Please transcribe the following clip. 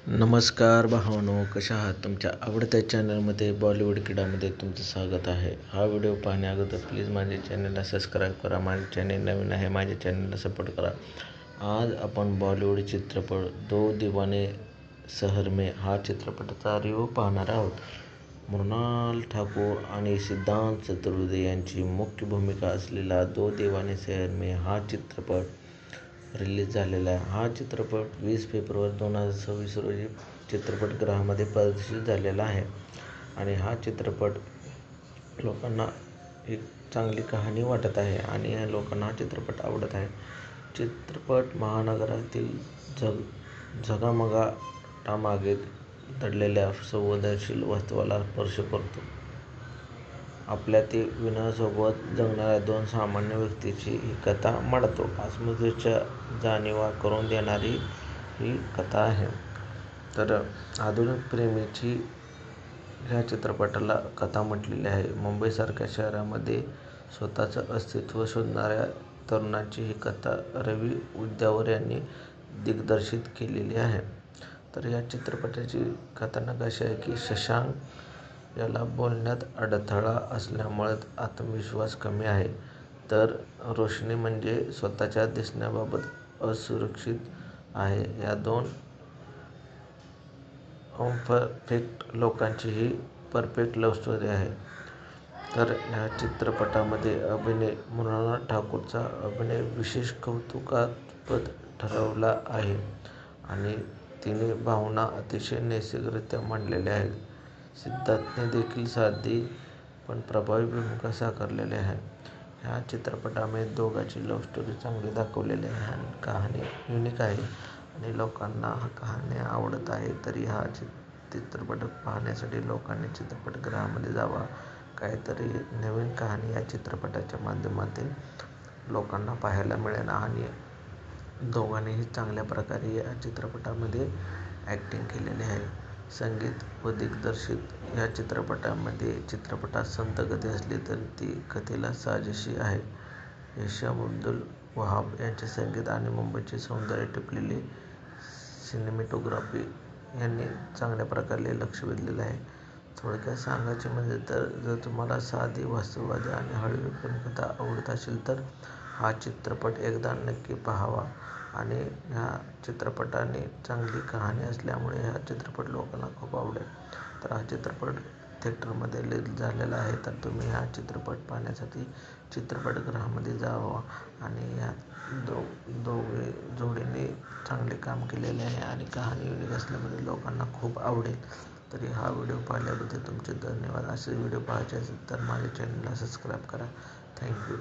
नमस्कार भावांनो, कशा आहात? तुमच्या आवडत्या चॅनलमध्ये बॉलिवूड किडामध्ये तुमचं स्वागत आहे. हा व्हिडिओ पाहण्याअगोदर प्लीज माझ्या चॅनलला सबस्क्राईब करा. माझे चॅनल नवीन आहे, माझ्या चॅनलला सपोर्ट करा. आज आपण बॉलिवूड चित्रपट दो दीवाने शहर में हा चित्रपटाचा रिव्ह्यू पाहणार आहोत. मृणाल ठाकूर आणि सिद्धांत चतुर्वेदी यांची मुख्य भूमिका असलेला दो दीवाने शहर में हा चित्रपट रिलीज झालेला आहे. हा चित्रपट 20 फेब्रुवारी 2026 रोजी चित्रपटगृहामध्ये प्रदर्शित झालेला आहे आणि हा चित्रपट लोकांना एक चांगली कहाणी वाटत आहे आणि लोकांना हा चित्रपट आवडत आहे. चित्रपट महानगरातील झगामगाटामागे दडलेल्या संवेदनशील वास्तवाला स्पर्श करतो. आपल्यातील विनयासोबत जगणाऱ्या दोन सामान्य व्यक्तींची ही कथा मांडतो. अस्मितेच्या जाणीवा करून देणारी ही कथा आहे. तर आधुनिक प्रेमाची ह्या चित्रपटाला कथा म्हटलेली आहे. मुंबईसारख्या शहरामध्ये स्वतःचं अस्तित्व शोधणाऱ्या तरुणाची ही कथा रवी उद्यावर यांनी दिग्दर्शित केलेली आहे. तर या चित्रपटाची कथानक अशी आहे की शशांक याला बोलण्यात अडथळा असल्यामुळे आत्मविश्वास कमी आहे, तर रोशनी म्हणजे स्वतःच्या दिसण्याबाबत असुरक्षित आहे. या दोन अनपरफेक्ट लोकांची ही परफेक्ट लव्ह स्टोरी आहे. तर ह्या चित्रपटामध्ये अभिनय मृणाल ठाकूरचा अभिनय विशेष कौतुकास्पद ठरला आहे आणि तिने भावना अतिशय नैसर्गिकरित्या मांडलेल्या आहेत. सिद्धांतने देखील साधी पण प्रभावी भूमिका साकारलेली आहे. ह्या चित्रपटामध्ये दोघांची लव्ह स्टोरी चांगली दाखवलेली आहे आणि कहाणी युनिक आहे आणि लोकांना हा कहाणी आवडत आहे. तरी हा चित्रपट पाहण्यासाठी लोकांनी चित्रपटगृहामध्ये जावा. काहीतरी नवीन कहाणी या चित्रपटाच्या माध्यमातून लोकांना पाहायला मिळेल आणि दोघांनीही चांगल्या प्रकारे या चित्रपटामध्ये ॲक्टिंग केलेली आहे. संगीत व दिग्दर्शित या चित्रपटात संथ गती असली तरी ती कथेला साजेशी आहे. हिशाम अब्दुल वहाब यांचे संगीत आणि मुंबईचे सौंदर्य टिपलेली सिनेमॅटोग्राफी यांनी चांगल्या प्रकारे लक्ष वेधलेले आहे. थोडक्यात सांगायचे म्हणजे तर जर तुम्हाला साधी, वास्तववादी आणि हळवी प्रेमकथा आवडत असेल तर हा चित्रपट एकदा नक्की पाहावा. आणि ह्या चित्रपटाने चांगली कहाणी असल्यामुळे हा चित्रपट लोकांना खूप आवडेल. तर हा चित्रपट थिएटरमध्ये रिलीज झालेला आहे. तर तुम्ही हा चित्रपट पाहण्यासाठी चित्रपटगृहामध्ये जावा आणि या दोघे जोडीने चांगले काम केलेले आहे आणि कहाणी युनिक असल्यामुळे लोकांना खूप आवडेल. तरी हा व्हिडिओ पाहिल्याबद्दल तुमचे धन्यवाद. असे व्हिडिओ पाहायचे असेल तर माझ्या चॅनलला सबस्क्राईब करा. थँक्यू.